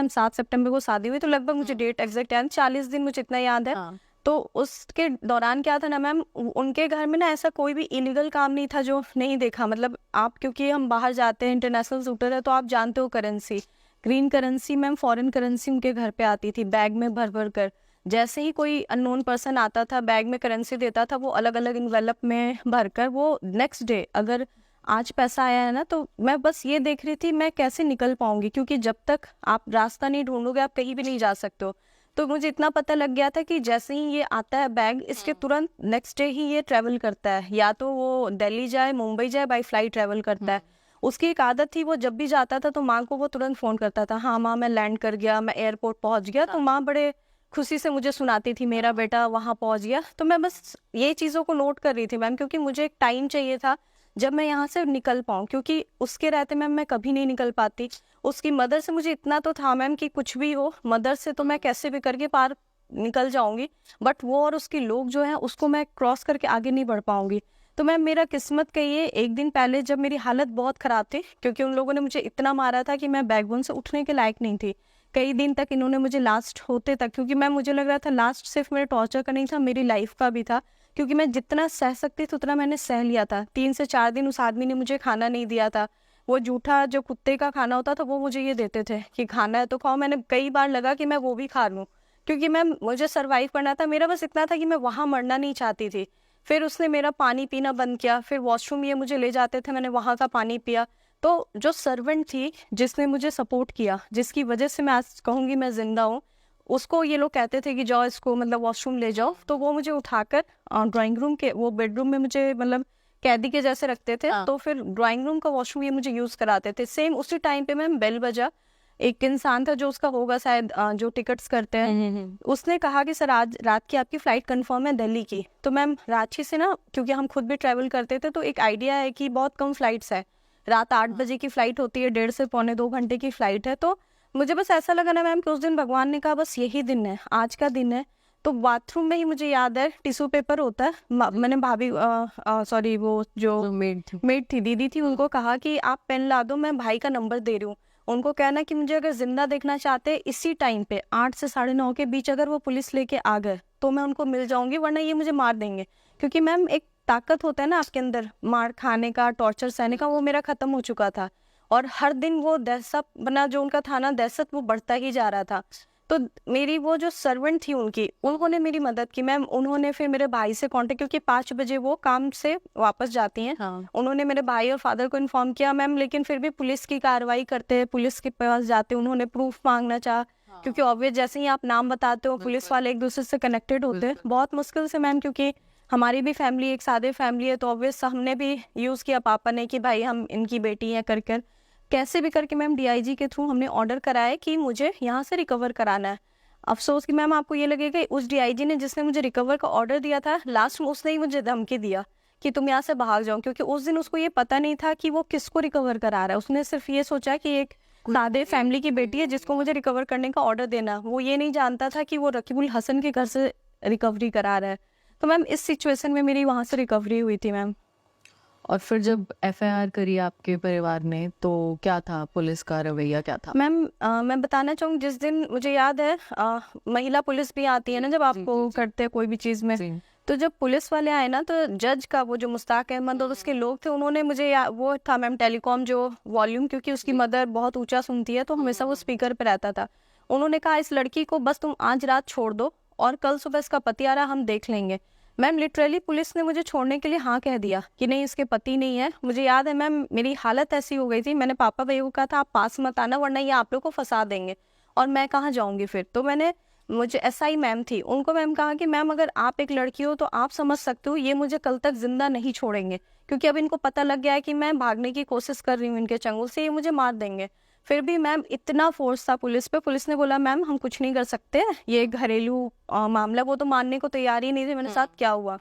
Speaker 1: 7 सितंबर को शादी हुई, तो लगभग मुझे डेट एग्जैक्ट याद, 40 दिन मुझे इतना याद है।
Speaker 3: हाँ।
Speaker 1: तो उसके दौरान क्या था ना मैम, उनके घर में ना ऐसा कोई भी इलीगल काम नहीं था जो नहीं देखा। मतलब आप, क्योंकि हम बाहर जाते हैं, इंटरनेशनल शूटर है, तो आप जानते हो currency, green currency ma'am, foreign currency उनके घर पे आती थी बैग में भर भर कर। जैसे ही कोई अननोन पर्सन आता था, बैग में करेंसी देता था, वो अलग अलग इन्वेलप में भरकर, वो नेक्स्ट डे अगर आज पैसा आया है ना, तो मैं बस ये देख रही थी मैं कैसे निकल पाऊंगी, क्योंकि जब तक आप रास्ता नहीं ढूंढोगे आप कहीं भी नहीं जा सकते हो। तो मुझे इतना पता लग गया था कि जैसे ही ये आता है बैग, इसके तुरंत नेक्स्ट डे ही ये ट्रेवल करता है, या तो वो दिल्ली जाए, मुंबई जाए, बाई फ्लाइट ट्रेवल करता है। उसकी एक आदत थी, वो जब भी जाता था तो माँ को वो तुरंत फोन करता था, हाँ माँ मैं लैंड कर गया, मैं एयरपोर्ट पहुंच गया। तो माँ बड़े खुशी से मुझे सुनाती थी मेरा बेटा वहाँ पहुंच गया। तो मैं बस ये चीज़ों को नोट कर रही थी मैम, क्योंकि मुझे एक टाइम चाहिए था जब मैं यहाँ से निकल पाऊँ, क्योंकि उसके रहते मैम मैं कभी नहीं निकल पाती। उसकी मदर से मुझे इतना तो था मैम कि कुछ भी हो, मदर से तो मैं कैसे भी करके पार निकल जाऊंगी, बट वो और उसके लोग जो हैं उसको मैं क्रॉस करके आगे नहीं बढ़ पाऊंगी। तो मैम मेरा किस्मत कहिए, एक दिन पहले जब मेरी हालत बहुत ख़राब थी, क्योंकि उन लोगों ने मुझे इतना मारा था कि मैं बैकबोन से उठने के लायक नहीं थी। कई दिन तक इन्होंने मुझे लास्ट होते तक, क्योंकि मैम मुझे लग रहा था लास्ट सिर्फ मेरे टॉर्चर का नहीं था, मेरी लाइफ का भी था, क्योंकि मैं जितना सह सकती थी उतना मैंने सह लिया था। 3 से 4 दिन उस आदमी ने मुझे खाना नहीं दिया था। वो जूठा जो कुत्ते का खाना होता था वो मुझे ये देते थे कि खाना है तो खाओ। मैंने कई बार लगा कि मैं वो भी खा लूँ, क्योंकि मैम मुझे सरवाइव करना था। मेरा बस इतना था कि मैं वहाँ मरना नहीं चाहती थी। फिर उसने मेरा पानी पीना बंद किया, फिर वॉशरूम ये मुझे ले जाते थे, मैंने वहाँ का पानी पिया। तो जो सर्वेंट थी जिसने मुझे सपोर्ट किया, जिसकी वजह से मैं आज कहूँगी मैं जिंदा हूँ, उसको ये लोग कहते थे कि जाओ इसको मतलब वॉशरूम ले जाओ। तो वो मुझे उठाकर ड्राइंग रूम के वो बेडरूम में मुझे मतलब कैदी के जैसे रखते थे। तो फिर ड्राइंग रूम का वॉशरूम ये मुझे यूज़ कराते थे। सेम उसी टाइम पे मैम बेल बजा, एक इंसान था जो उसका होगा शायद जो टिकट्स करते हैं, उसने कहा कि सर आज रात की आपकी फ़्लाइट कंफर्म है दिल्ली की। तो मैम रांची से ना, क्योंकि हम खुद भी ट्रैवल करते थे, तो एक आइडिया है कि बहुत कम फ्लाइट्स है, रात 8 बजे की फ़्लाइट होती है, 1.5 से पौने 2 घंटे की फ़्लाइट है। तो मुझे बस ऐसा लगा ना मैम कि उस दिन भगवान ने कहा बस यही दिन है, आज का दिन है। तो बाथरूम में ही मुझे याद है टिश्यू पेपर होता है, मैंने भाभी सॉरी वो जो
Speaker 3: मेड थी।
Speaker 1: मेड थी, दीदी थी, उनको कहा कि आप पेन ला दो, मैं भाई का नंबर दे रही हूँ। उनको कहना कि मुझे अगर जिंदा देखना चाहते इसी टाइम पे 8 से 9:30 के बीच अगर वो पुलिस लेके आ गए तो मैं उनको मिल जाऊंगी, वरना ये मुझे मार देंगे। क्योंकि मैम एक ताकत होता है ना आपके अंदर मार खाने का, टॉर्चर सहने का, वो मेरा खत्म हो चुका था। और हर दिन वो दहशत बना जो उनका था ना, दहशत वो बढ़ता ही जा रहा था। तो मेरी वो जो सर्वेंट थी उनकी, उन्होंने मेरी मदद की मैम। उन्होंने फिर मेरे भाई से कांटेक्ट, क्योंकि 5 बजे वो काम से वापस जाती हैं,
Speaker 3: हाँ।
Speaker 1: उन्होंने मेरे भाई और फादर को इन्फॉर्म किया मैम। लेकिन फिर भी पुलिस की कार्रवाई करते हैं, पुलिस के पास जाते, उन्होंने प्रूफ मांगना चाहा। क्योंकि ऑब्वियस जैसे ही आप नाम बताते हो पुलिस वाले एक दूसरे से कनेक्टेड होते हैं, बहुत मुश्किल से मैम। क्योंकि हमारी भी फैमिली एक सादे फैमिली है, तो ऑब्वियस हमने भी यूज़ किया पापा ने कि भाई हम इनकी बेटी हैं कर कर कैसे भी करके मैम डीआईजी के थ्रू हमने ऑर्डर कराया कि मुझे यहाँ से रिकवर कराना है। अफसोस कि मैम आपको ये लगेगा उस डीआईजी ने जिसने मुझे रिकवर का ऑर्डर दिया था, लास्ट में उसने ही मुझे धमकी दिया कि तुम यहाँ से भाग जाओ। क्योंकि उस दिन उसको ये पता नहीं था कि वो किसको रिकवर करा रहा है। उसने सिर्फ ये सोचा कि एक सादे फैमिली की बेटी है जिसको मुझे रिकवर करने का ऑर्डर देना। वो ये नहीं जानता था कि वो रकीबुल हसन के घर से रिकवरी करा रहा है। तो मैम इस सिचुएशन में मेरी वहाँ से रिकवरी हुई थी मैम।
Speaker 3: और फिर जब एफआईआर करी आपके परिवार ने तो क्या था, पुलिस का रवैया क्या था?
Speaker 1: मैम मैं बताना चाहूँगी, जिस दिन मुझे याद है महिला पुलिस भी आती है ना जब आपको करते हैं कोई भी चीज़ में, तो जब पुलिस वाले आए ना तो जज का वो जो मुश्ताक अहमद और उसके लोग थे, उन्होंने मुझे वो था मैम टेलीकॉम जो वॉल्यूम, क्योंकि उसकी मदर बहुत ऊंचा सुनती है तो हमेशा वो स्पीकर पे रहता था। उन्होंने कहा इस लड़की को बस तुम आज रात छोड़ दो और कल सुबह इसका पति आ रहा हम देख लेंगे। मैम लिटरली पुलिस ने मुझे छोड़ने के लिए हाँ कह दिया कि नहीं इसके पति नहीं है। मुझे याद है मैम मेरी हालत ऐसी हो गई थी, मैंने पापा भैया को कहा था आप पास मत आना वरना ये आप लोग को फंसा देंगे और मैं कहाँ जाऊँगी फिर। तो मैंने मुझे एसआई मैम थी, उनको मैम कहा कि मैम अगर आप एक लड़की हो तो आप समझ सकते हो ये मुझे कल तक जिंदा नहीं छोड़ेंगे, क्योंकि अब इनको पता लग गया है कि मैं भागने की कोशिश कर रही हूँ इनके चंगुल से, ये मुझे मार देंगे। फिर भी मैम इतना फोर्स था पुलिस पे, पुलिस ने बोला मैम हम कुछ नहीं कर सकते, ये घरेलू मामला। वो तो मानने को तैयार ही नहीं थे मेरे साथ क्या हुआ।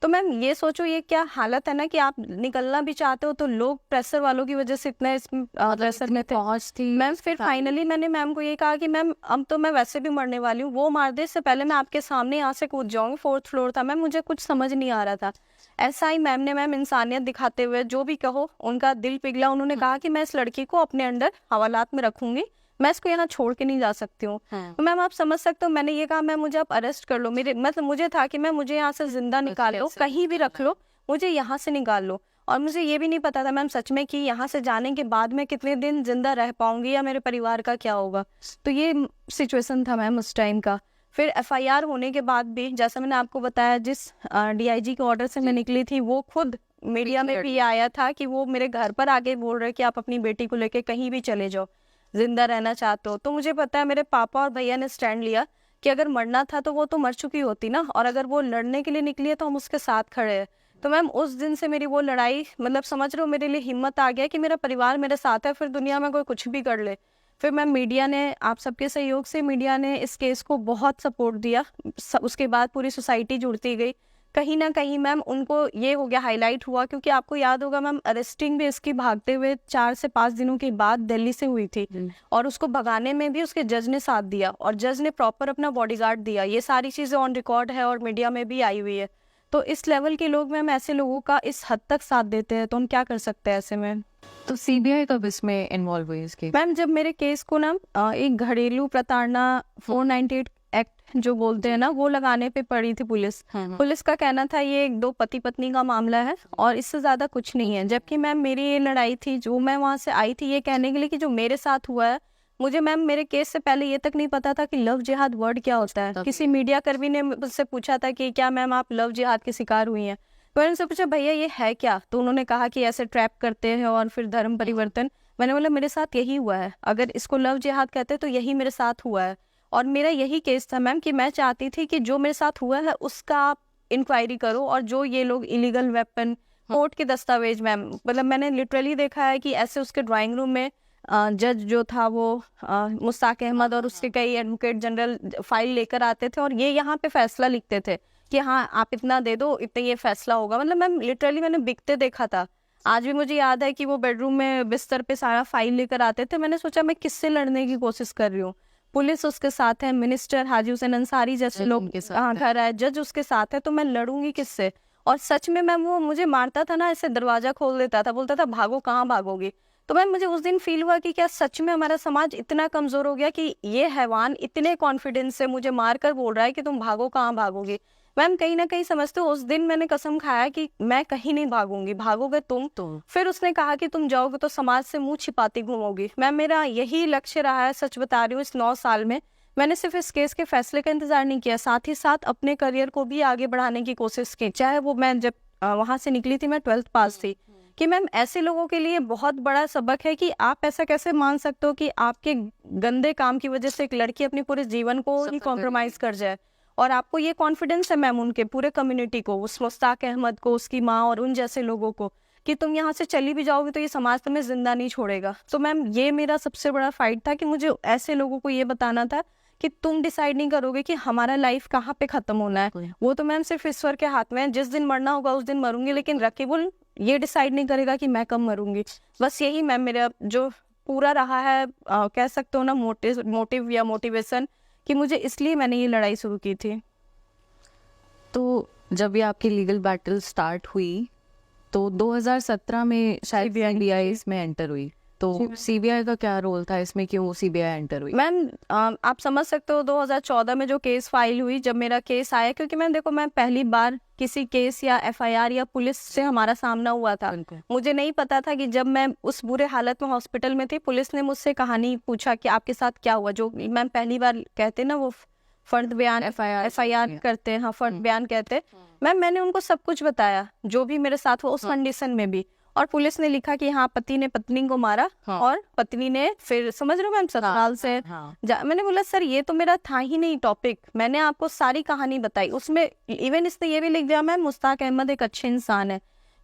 Speaker 1: तो मैम ये सोचो ये क्या हालत है ना कि आप निकलना भी चाहते हो तो लोग प्रेशर वालों की वजह से इतना इसमें प्रेशर में थे।
Speaker 3: पहुंच थी
Speaker 1: मैम फिर फाइनली मैंने मैम को ये कहा कि मैम अब तो मैं वैसे भी मरने वाली हूँ, वो मार दे इससे पहले मैं आपके सामने यहाँ से कूद जाऊंगी। 4th फ्लोर था मैम, मुझे कुछ समझ नहीं आ रहा था। ऐसा ही मैम ने मैम इंसानियत दिखाते हुए जो भी कहो उनका दिल पिघला, उन्होंने कहा कि मैं इस लड़की को अपने अंडर हवालात में रखूंगी, मैं इसको यहाँ छोड़ के नहीं जा सकती हूँ। तो मैम आप समझ सकते हो मैंने ये कहा मैम मुझे आप अरेस्ट कर लो, मेरे मतलब मुझे था कि मैम मुझे यहाँ से जिंदा निकाल लो, कहीं भी रख लो, मुझे यहाँ से निकाल लो। और मुझे ये भी नहीं पता था मैम सच में कि यहाँ से जाने के बाद मैं कितने दिन जिंदा रह पाऊंगी या मेरे परिवार का क्या होगा। तो ये सिचुएशन था मैम उस टाइम का। फिर एफआईआर होने के बाद भी जैसा मैंने आपको बताया जिस डीआईजी के ऑर्डर से मैं निकली थी वो खुद मीडिया में भी आया था कि वो मेरे घर पर आके बोल रहे कि आप अपनी बेटी को लेके कहीं भी चले जाओ, जिंदा रहना चाहते हो। तो मुझे पता है मेरे पापा और भैया ने स्टैंड लिया कि अगर मरना था तो वो तो मर चुकी होती ना, और अगर वो लड़ने के लिए निकली है तो हम उसके साथ खड़े हैं। तो मैम उस दिन से मेरी वो लड़ाई मतलब समझ रहे हो मेरे लिए हिम्मत आ गया कि मेरा परिवार मेरे साथ है, फिर दुनिया में कोई कुछ भी कर ले। फिर मैम मीडिया ने आप सबके सहयोग से मीडिया ने इस केस को बहुत सपोर्ट दिया, उसके बाद पूरी सोसाइटी जुड़ती गई। कहीं ना कहीं मैम उनको ये हो गया हाईलाइट हुआ, क्योंकि आपको याद होगा मैम अरेस्टिंग भी इसकी भागते हुए 4 से 5 दिनों के बाद दिल्ली से हुई थी, और उसको भगाने में भी उसके जज ने साथ दिया और जज ने प्रॉपर अपना बॉडीगार्ड दिया। ये सारी चीज़ें ऑन रिकॉर्ड है और मीडिया में भी आई हुई है। तो इस लेवल के लोग मैम ऐसे लोगों का इस हद तक साथ देते हैं तो हम क्या कर सकते हैं ऐसे में।
Speaker 3: तो सीबीआई कब इसमें इन्वॉल्व हुई इसके?
Speaker 1: मैम जब मेरे केस को ना एक घरेलू प्रताड़ना 498 एक्ट जो बोलते हैं ना वो लगाने पे पड़ी थी पुलिस। पुलिस का कहना था ये एक 2 पति पत्नी का मामला है और इससे ज्यादा कुछ नहीं है। जबकि मैम मेरी ये लड़ाई थी, जो मैं वहां से आई थी ये कहने के लिए कि जो मेरे साथ हुआ है, मुझे मैम मेरे केस से पहले ये तक नहीं पता था कि लव जिहाद वर्ड क्या होता है। किसी मीडिया कर्मी ने मुझसे पूछा था कि क्या मैम आप लव जिहाद की शिकार हुई हैं, तो मैंने उनसे पूछा भैया ये है क्या, तो उन्होंने कहा कि ऐसे ट्रैप करते हैं और फिर धर्म परिवर्तन। मैंने बोला मेरे साथ यही हुआ है, अगर इसको लव जिहाद कहते हैं तो यही मेरे साथ हुआ है। और मेरा यही केस था मैम कि मैं चाहती थी कि जो मेरे साथ हुआ है उसका आप इंक्वायरी करो, और जो ये लोग इलीगल वेपन कोर्ट के दस्तावेज मैम मतलब मैंने लिटरली देखा है कि ऐसे उसके ड्राइंग रूम में जज जो था वो मुश्ताक अहमद और उसके कई एडवोकेट जनरल फाइल लेकर आते थे और ये यहाँ पे फैसला लिखते थे कि हाँ आप इतना दे दो इतने ये फैसला होगा। मतलब मैम लिटरली मैंने बिकते देखा था। आज भी मुझे याद है कि वो बेडरूम में बिस्तर पे सारा फाइल लेकर आते थे। मैंने सोचा मैं किससे लड़ने की कोशिश कर रही हूँ, पुलिस उसके साथ है, मिनिस्टर हाजी हुसैन अंसारी जैसे लोग घर आए, जज उसके साथ है, तो मैं लड़ूंगी किससे। और सच में मैम वो मुझे मारता था ना, ऐसे दरवाजा खोल देता था, बोलता था भागो कहाँ भागोगी। तो मैम मुझे उस दिन फील हुआ कि क्या सच में हमारा समाज इतना कमज़ोर हो गया कि ये हैवान इतने कॉन्फिडेंस से मुझे मार कर बोल रहा है कि तुम भागो, कहाँ भागोगे। मैम कहीं ना कहीं समझते हो, उस दिन मैंने कसम खाया कि मैं कहीं नहीं भागूंगी, भागोगे तुम। फिर उसने कहा कि तुम जाओगे तो समाज से मुंह छिपाती घूमोगी। मैम मेरा यही लक्ष्य रहा है, सच बता रही हूँ। इस 9 साल में मैंने सिर्फ इस केस के फैसले का इंतजार नहीं किया, साथ ही साथ अपने करियर को भी आगे बढ़ाने की कोशिश की। चाहे वो मैं जब वहां से निकली थी, मैं 12th पास थी, कि मैम ऐसे लोगों के लिए बहुत बड़ा सबक है कि आप ऐसा कैसे मान सकते हो कि आपके गंदे काम की वजह से एक लड़की अपने पूरे जीवन को ही कॉम्प्रोमाइज कर जाए। और आपको ये कॉन्फिडेंस है मैम उनके पूरे कम्युनिटी को, उस मुश्ताक अहमद को, उसकी माँ और उन जैसे लोगों को, कि तुम यहाँ से चली भी जाओगे तो ये समाज तुम्हें जिंदा नहीं छोड़ेगा। तो मैम ये मेरा सबसे बड़ा फाइट था कि मुझे ऐसे लोगों को ये बताना था कि तुम डिसाइड नहीं करोगे कि हमारा लाइफ कहाँ पे खत्म होना है, वो तो मैम सिर्फ ईश्वर के हाथ में है। जिस दिन मरना होगा उस दिन मरूंगी, लेकिन रकीबुल ये डिसाइड नहीं करेगा कि मैं कब मरूंगी। बस यही मैम मेरा जो पूरा रहा है, कह सकते हो ना, मोटिव या मोटिवेशन, कि मुझे इसलिए मैंने ये लड़ाई शुरू की थी।
Speaker 3: तो जब ये आपकी लीगल बैटल स्टार्ट हुई तो 2017 में शायद सीबीआई इसमें एंटर हुई, तो सीबीआई का क्या रोल था इसमें, क्यों सीबीआई एंटर हुई?
Speaker 1: मैम आप समझ सकते हो 2014 में जो केस फाइल हुई, जब मेरा केस आया, क्योंकि मैम देखो मैं पहली बार किसी केस या एफआईआर या पुलिस से हमारा सामना हुआ था। मुझे नहीं पता था कि जब मैं उस बुरे हालत में हॉस्पिटल में थी, पुलिस ने मुझसे कहानी पूछा कि आपके साथ क्या हुआ, जो मैम पहली बार कहते ना वो फर्द बयान एफआईआर करते हैं, हाँ फर्द बयान कहते हैं। मैम मैंने उनको सब कुछ बताया जो भी मेरे साथ हुआ उस कंडीशन में भी, और पुलिस ने लिखा कि हाँ पति ने पत्नी को मारा, और पत्नी ने फिर समझ रहे हो मैम ससुराल से मैंने बोला सर ये तो मेरा था ही नहीं टॉपिक, मैंने आपको सारी कहानी बताई। उसमें इवन इसने ये भी लिख दिया मैम मुश्ताक अहमद एक अच्छे इंसान है।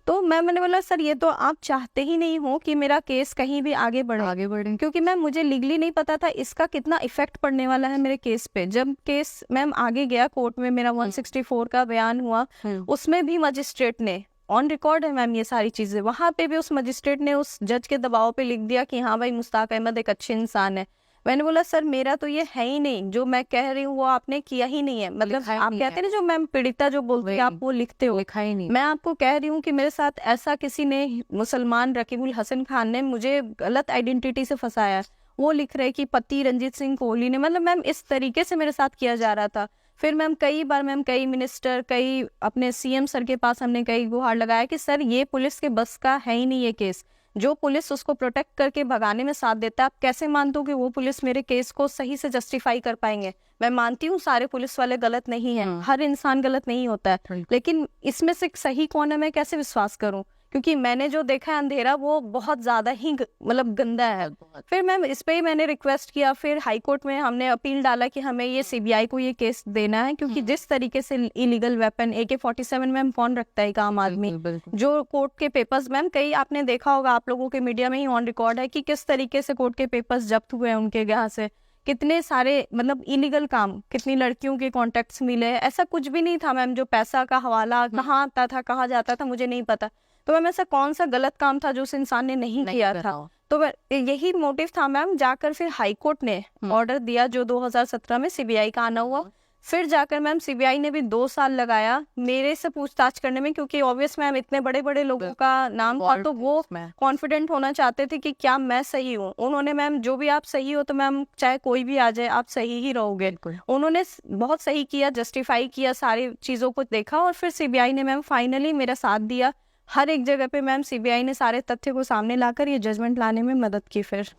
Speaker 1: तो मैंने बोला सर ये तो आप चाहते ही नहीं हो कि मेरा केस कहीं भी आगे बढ़े, क्योंकि मैम मुझे लीगली नहीं पता था इसका कितना इफेक्ट पड़ने वाला है मेरे केस पे। जब केस मैम आगे गया कोर्ट में, मेरा 164 का बयान हुआ, उसमें भी मजिस्ट्रेट ने, ऑन रिकॉर्ड है मैम ये सारी चीजें, वहां पे भी उस मजिस्ट्रेट ने उस जज के दबाव पे लिख दिया कि हाँ भाई मुश्ताक अहमद एक अच्छे इंसान है। मैंने बोला सर मेरा तो ये है ही नहीं, जो मैं कह रही हूँ वो आपने किया ही नहीं है। मतलब आप कहते हैं ना जो मैम पीड़िता जो बोलते हैं आप वो लिखते हो,
Speaker 3: लिखा ही नहीं।
Speaker 1: मैं आपको कह रही हूँ कि मेरे साथ ऐसा किसी ने, मुसलमान रकीबुल हसन खान ने मुझे गलत आइडेंटिटी से फंसाया। वो लिख रहे कि पति रंजीत सिंह कोहली ने, मतलब मैम इस तरीके से मेरे साथ किया जा रहा था। फिर मैम कई बार मैम कई मिनिस्टर, कई अपने सीएम सर के पास हमने कई गुहार लगाया कि सर ये पुलिस के बस का है ही नहीं ये केस। जो पुलिस उसको प्रोटेक्ट करके भगाने में साथ देता है, आप कैसे मानते हो कि वो पुलिस मेरे केस को सही से जस्टिफाई कर पाएंगे। मैं मानती हूँ सारे पुलिस वाले गलत नहीं है, हर इंसान गलत नहीं होता है, लेकिन इसमें से सही कौन है मैं कैसे विश्वास करूँ, क्योंकि मैंने जो देखा है अंधेरा वो बहुत ज्यादा ही मतलब गंदा है। फिर मैम इस पे ही मैंने रिक्वेस्ट किया, फिर हाई कोर्ट में हमने अपील डाला कि हमें ये सीबीआई को ये केस देना है, क्योंकि जिस तरीके से इलीगल वेपन AK-47 मैम कौन रखता है, एक आम आदमी। जो कोर्ट के पेपर्स मैम कई आपने देखा होगा, आप लोगों के मीडिया में ही ऑन रिकॉर्ड है कि किस तरीके से कोर्ट के पेपर्स जब्त हुए हैं उनके यहाँ से, कितने सारे मतलब इलीगल काम, कितनी लड़कियों के कॉन्टेक्ट्स मिले। ऐसा कुछ भी नहीं था मैम, जो पैसा का हवाला कहाँ आता था कहाँ जाता था मुझे नहीं पता। तो मैम ऐसा कौन सा गलत काम था जो उस इंसान ने नहीं किया था। तो यही मोटिव था मैम। जाकर फिर हाई कोर्ट ने ऑर्डर दिया जो 2017 में सीबीआई का आना हुआ। फिर जाकर मैम सीबीआई ने भी 2 साल लगाया मेरे से पूछताछ करने में, क्योंकि ऑब्वियस मैम इतने बड़े बड़े लोगों का नाम था, तो वो कॉन्फिडेंट होना चाहते थे कि क्या मैं सही हूँ। उन्होंने मैम जो भी आप सही हो तो मैम चाहे कोई भी आ जाए आप सही ही रहोगे। उन्होंने बहुत सही किया, जस्टिफाई किया, सारी चीजों को देखा, और फिर सीबीआई ने मैम फाइनली मेरा साथ दिया। हर एक जगह पे मैम सीबीआई ने सारे तथ्य को सामने लाकर ये जजमेंट लाने में मदद की। फिर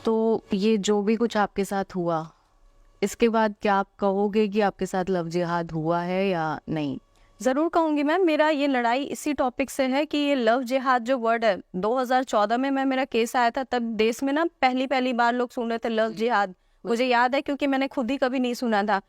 Speaker 3: तो ये जो भी कुछ आपके साथ हुआ, इसके बाद क्या आप कहोगे कि आपके साथ लव जिहाद हुआ है या नहीं?
Speaker 1: जरूर कहूंगी मैम। मेरा ये लड़ाई इसी टॉपिक से है कि ये लव जिहाद जो वर्ड है, 2014 में मैं मेरा केस आया था तब देश में ना पहली बार लोग सुन रहे थे लव जिहाद। मुझे याद है क्योंकि मैंने खुद ही कभी नहीं सुना था।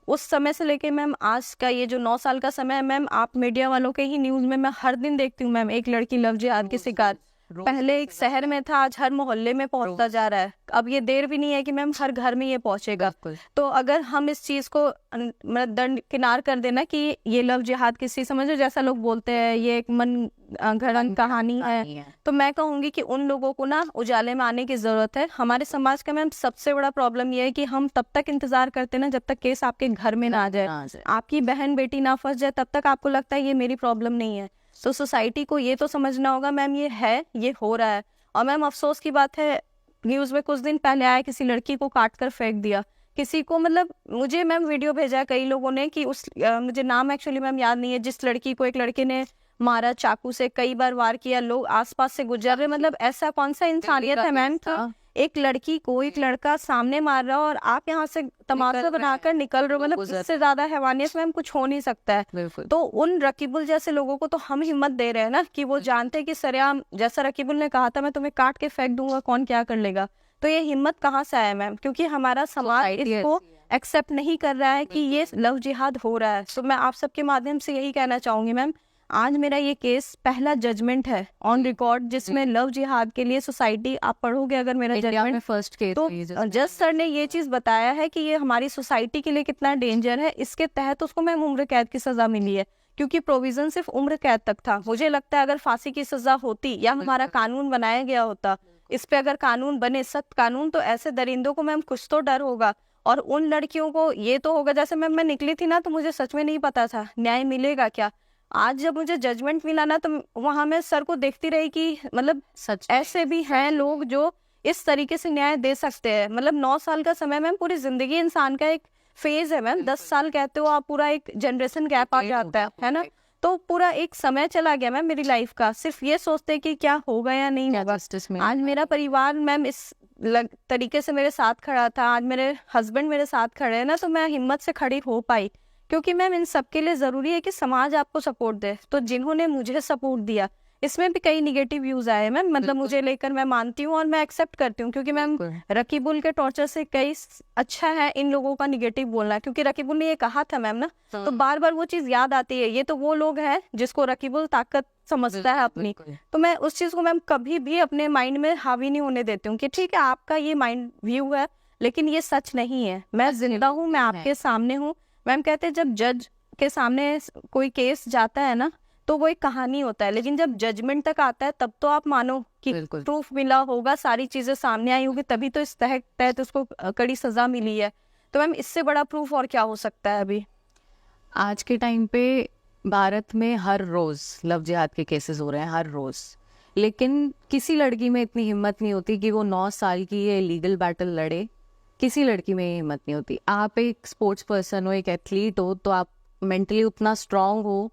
Speaker 1: उस समय से लेके मैम आज का ये जो 9 साल का समय है मैम, आप मीडिया वालों के ही न्यूज में मैं हर दिन देखती हूँ मैम एक लड़की लव जिहाद की शिकार। पहले एक शहर में था, आज हर मोहल्ले में पहुंचता जा रहा है। अब ये देर भी नहीं है कि मैम हर घर में ये पहुंचेगा। तो अगर हम इस चीज को मतलब दरकिनार कर देना कि ये लव जिहाद किसी समझो जैसा लोग बोलते हैं ये एक मन घड़न कहानी है, तो मैं कहूंगी कि उन लोगों को ना उजाले में आने की जरूरत है। हमारे समाज का मैम सबसे बड़ा प्रॉब्लम ये है कि हम तब तक इंतजार करते ना जब तक केस आपके घर में ना आ जाए, आपकी बहन बेटी ना फंस जाए, तब तक आपको लगता है ये मेरी प्रॉब्लम नहीं है। तो सोसाइटी को ये तो समझना होगा मैम ये है, ये हो रहा है, और मैम अफसोस की बात है, न्यूज़ में कुछ दिन पहले आया किसी लड़की को काट कर फेंक दिया, किसी को, मतलब मुझे मैम वीडियो भेजा है कई लोगों ने कि मुझे नाम एक्चुअली मैम याद नहीं है, जिस लड़की को एक लड़के ने मारा चाकू से, कई बार वार किया, लोग आसपास से गुजर रहे, मतलब ऐसा कौन सा इंसानियत है मैम कि एक लड़की को एक लड़का सामने मार रहा हो और आप यहाँ से तमाशा बनाकर निकल रहे हो, मतलब इससे ज्यादा हैवानियत मैम कुछ हो नहीं सकता है। तो उन रकीबुल जैसे लोगों को तो हम हिम्मत दे रहे हैं ना कि वो जानते हैं कि सरेआम, जैसा रकीबुल ने कहा था, मैं तुम्हें काट के फेंक दूंगा, कौन क्या कर लेगा। तो ये हिम्मत कहाँ से आया मैम? क्योंकि हमारा समाज इसको एक्सेप्ट नहीं कर रहा है कि ये लव जिहाद हो रहा है। तो मैं आप सबके माध्यम से यही कहना चाहूंगी मैम, आज मेरा ये केस पहला जजमेंट है ऑन रिकॉर्ड, जिसमें लव जिहाद के लिए सोसाइटी, आप पढ़ोगे अगर मेरा जजमेंट,
Speaker 3: फर्स्ट केस
Speaker 1: तो जज सर ने ये चीज बताया है कि ये हमारी सोसाइटी के लिए कितना डेंजर है। इसके तहत उसको मैम उम्र कैद की सजा मिली है, क्योंकि प्रोविजन सिर्फ उम्र कैद तक था। मुझे लगता है अगर फांसी की सजा होती या हमारा कानून बनाया गया होता, इस पे अगर कानून बने, सख्त कानून, तो ऐसे दरिंदों को मैम कुछ तो डर होगा। और उन लड़कियों को ये तो होगा, जैसे मैम मैं निकली थी ना तो मुझे सच में नहीं पता था न्याय मिलेगा क्या। आज जब मुझे जजमेंट मिला ना तो वहां मैं सर को देखती रही कि मतलब
Speaker 3: सच
Speaker 1: ऐसे भी हैं लोग जो इस तरीके से न्याय दे सकते हैं। मतलब 9 साल का समय मैम, पूरी जिंदगी इंसान का एक फेज है मैम, 10 साल कहते हो आप, पूरा एक जनरेशन गैप आ जाता है ना। तो पूरा एक समय चला गया मैम मेरी लाइफ का, सिर्फ ये सोचते कि क्या होगा या नहीं होगा। आज मेरा परिवार मैम इस तरीके से मेरे साथ खड़ा था, आज मेरे हस्बैंड मेरे साथ खड़े हैं ना, तो मैं हिम्मत से खड़ी हो पाई। क्योंकि मैम इन सब के लिए जरूरी है कि समाज आपको सपोर्ट दे। तो जिन्होंने मुझे सपोर्ट दिया, इसमें भी कई निगेटिव व्यूज आए मैम, मतलब मुझे लेकर मैं मानती हूँ और मैं एक्सेप्ट करती हूँ, क्योंकि मैम रकीबुल के टॉर्चर से कई अच्छा है इन लोगों का निगेटिव बोलना, क्योंकि रकीबुल ने ये कहा था मैम ना, तो बार बार वो चीज याद आती है। ये तो वो लोग हैं जिसको रकीबुल ताकत समझता है अपनी, तो मैं उस चीज को मैम कभी भी अपने माइंड में हावी नहीं होने देती हूँ कि ठीक है आपका ये माइंड व्यू है, लेकिन ये सच नहीं है। मैं जिंदा हूँ, मैं आपके सामने हूँ। मैम कहते हैं जब जज के सामने कोई केस जाता है ना तो वो एक कहानी होता है, लेकिन जब जजमेंट तक आता है तब तो आप मानो कि प्रूफ मिला होगा, सारी चीजें सामने आई होगी, तभी तो इस तहत उसको कड़ी सजा मिली है। तो मैम इससे बड़ा प्रूफ और क्या हो सकता है अभी?
Speaker 3: आज के टाइम पे भारत में हर रोज लव जिहाद के केसेस हो रहे हैं, हर रोज, लेकिन किसी लड़की में इतनी हिम्मत नहीं होती कि वो 9 साल की ये लीगल बैटल लड़े। किसी लड़की में हिम्मत नहीं होती। आप एक स्पोर्ट्स पर्सन हो, एक एथलीट हो, तो आप मेंटली उतना स्ट्रांग हो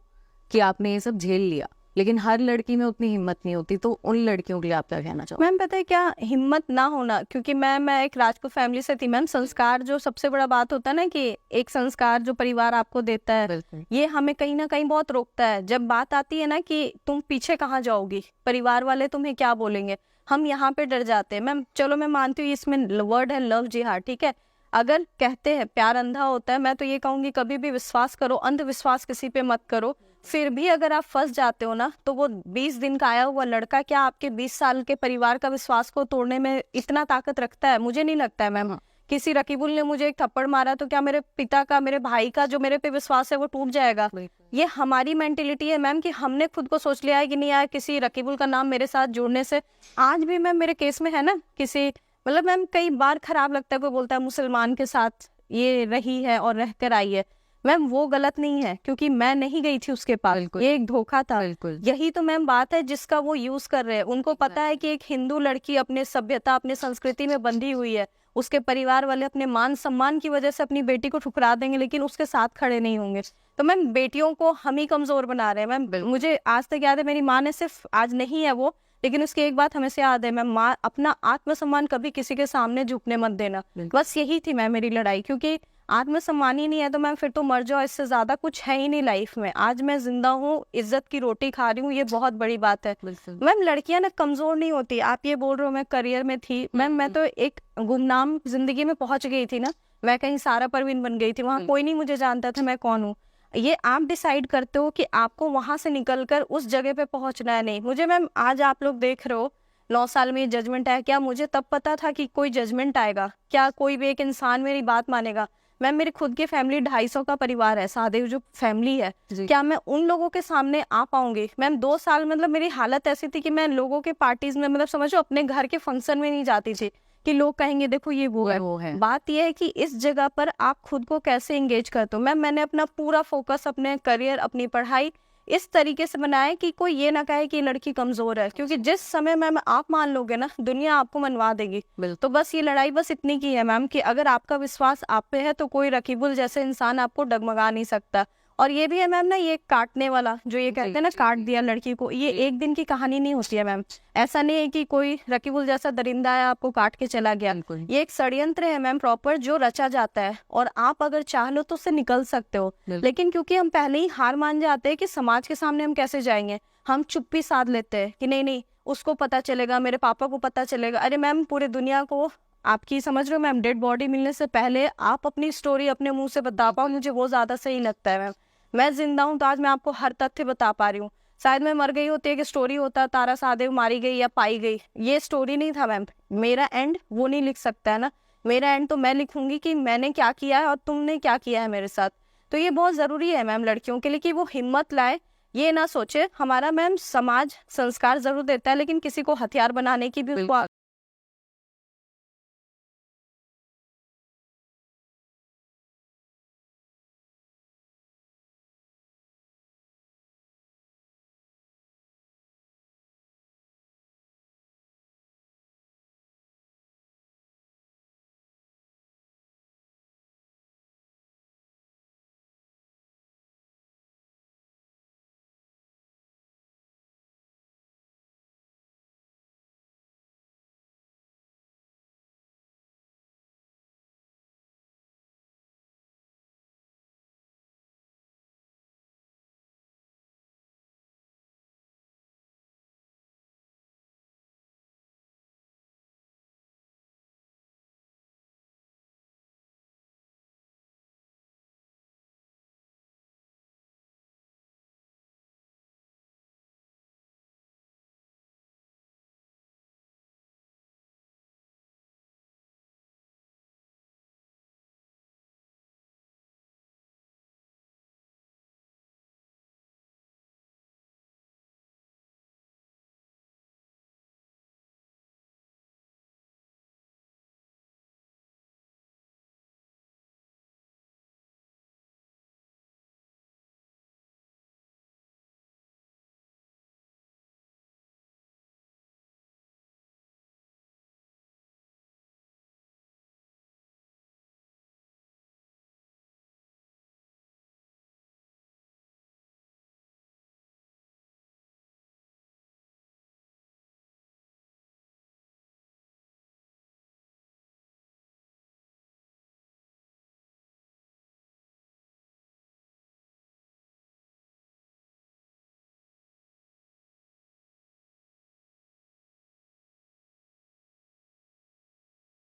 Speaker 3: कि आपने ये सब झेल लिया, लेकिन हर लड़की में उतनी हिम्मत नहीं होती। तो उन लड़कियों के लिए आप क्या कहना चाहोगे?
Speaker 1: मैम पता है क्या, हिम्मत ना होना, क्योंकि मैं एक राजपूत फैमिली से थी मैम। संस्कार जो सबसे बड़ा बात होता है ना, कि एक संस्कार जो परिवार आपको देता है, ये हमें कहीं ना कहीं बहुत रोकता है। जब बात आती है ना कि तुम पीछे कहाँ जाओगी, परिवार वाले तुम्हें क्या बोलेंगे, हम यहाँ पे डर जाते हैं मैम। चलो मैं मानती हूँ इसमें वर्ड है लव जिहाद, ठीक है, अगर कहते हैं प्यार अंधा होता है, मैं तो ये कहूंगी कभी भी विश्वास करो, अंधविश्वास किसी पे मत करो। फिर भी अगर आप फंस जाते हो ना, तो वो 20 दिन का आया हुआ लड़का क्या आपके 20 साल के परिवार का विश्वास को तोड़ने में इतना ताकत रखता है? मुझे नहीं लगता है मैम। किसी रकीबुल ने मुझे एक थप्पड़ मारा तो क्या मेरे पिता का, मेरे भाई का जो मेरे पे विश्वास है वो टूट जाएगा? ये हमारी मेंटेलिटी है मैम, कि हमने खुद को सोच लिया है कि नहीं यार, किसी रकीबुल का नाम मेरे साथ जोड़ने से। आज भी मैम मेरे केस में है ना, किसी, मतलब मैम कई बार खराब लगता है, कोई बोलता है मुसलमान के साथ ये रही है और रह कर आई है। मैम वो गलत नहीं है, क्योंकि मैं नहीं गई थी उसके पास, ये एक धोखा था। यही तो मैम बात है जिसका वो यूज कर रहे हैं। उनको पता है कि एक हिंदू लड़की अपने सभ्यता, अपने संस्कृति में बंधी हुई है, उसके परिवार वाले अपने मान सम्मान की वजह से अपनी बेटी को ठुकरा देंगे, लेकिन उसके साथ खड़े नहीं होंगे। तो मैम बेटियों को हम ही कमजोर बना रहे हैं मैम। मुझे आज तक याद है, मेरी माँ ने, सिर्फ आज नहीं है वो, लेकिन उसकी एक बात हमेशा याद है मैम, माँ अपना आत्मसम्मान कभी किसी के सामने झुकने मत देना। बस यही थी मैम मेरी लड़ाई, क्योंकि आत्मसम्मान ही नहीं है तो मैम फिर तो मर जाओ, इससे ज्यादा कुछ है ही नहीं लाइफ में। आज मैं जिंदा हूँ, इज्जत की रोटी खा रही हूँ, ये बहुत बड़ी बात है मैम। लड़कियां ना कमजोर नहीं होती। आप ये बोल रहे हो मैं करियर में थी मैम, मैं तो एक गुमनाम जिंदगी में पहुंच गई थी ना। मैं कहीं सारा परवीन बन गई थी, वहाँ कोई नहीं मुझे जानता था मैं कौन हूँ। ये आप डिसाइड करते हो कि आपको वहां से निकलकर उस जगह पे पहुंचना है। नहीं, मुझे मैम आज आप लोग देख रहे हो 9 साल में ये जजमेंट आया, क्या मुझे तब पता था कि कोई जजमेंट आएगा? क्या कोई भी एक इंसान मेरी बात मानेगा? मैम मेरी खुद की फैमिली 250 का परिवार है, सादे जो फैमिली है, क्या मैं उन लोगों के सामने आ पाऊंगी? मैम 2 साल मतलब मेरी हालत ऐसी थी कि मैं लोगों के पार्टीज में, मतलब समझो अपने घर के फंक्शन में नहीं जाती थी कि लोग कहेंगे देखो ये वो है। बात यह है कि इस जगह पर आप खुद को कैसे एंगेज करते हो। मैम मैंने अपना पूरा फोकस अपने करियर, अपनी पढ़ाई, इस तरीके से बनाएं कि कोई ये ना कहे कि ये लड़की कमजोर है, क्योंकि जिस समय मैम आप मान लोगे ना, दुनिया आपको मनवा देगी। तो बस ये लड़ाई बस इतनी की है मैम कि अगर आपका विश्वास आप पे है तो कोई रकीबुल जैसे इंसान आपको डगमगा नहीं सकता। और ये भी है मैम ना, ये काटने वाला जो ये कहते हैं ना, काट दिया लड़की को, ये एक दिन की कहानी नहीं होती है मैम। ऐसा नहीं है कि कोई रकीबुल जैसा दरिंदा है आपको काट के चला गया। ये एक षड्यंत्र है मैम प्रॉपर, जो रचा जाता है, और आप अगर चाह लो तो उससे निकल सकते हो। लेकिन क्योंकि हम पहले ही हार मान जाते हैं कि समाज के सामने हम कैसे जाएंगे, हम चुप्पी साध लेते हैं कि नहीं नहीं उसको पता चलेगा, मेरे पापा को पता चलेगा। अरे मैम पूरे दुनिया को आपकी समझ रहे हो मैम, डेड बॉडी मिलने से पहले आप अपनी स्टोरी अपने मुंह से बता पाओ, मुझे वो ज्यादा सही लगता है मैम। मैं जिंदा हूँ तो आज मैं आपको हर तथ्य बता पा रही हूँ। शायद मैं मर गई होती है कि स्टोरी होता तारा साहदेव मारी गई या पाई गई, ये स्टोरी नहीं था मैम। मेरा एंड वो नहीं लिख सकता है ना, मेरा एंड तो मैं लिखूंगी कि मैंने क्या किया है और तुमने क्या किया है मेरे साथ। तो ये बहुत जरूरी है मैम लड़कियों के लिए कि वो हिम्मत लाए, ये ना सोचे। हमारा मैम समाज संस्कार जरूर देता है, लेकिन किसी को हथियार बनाने की भी उसको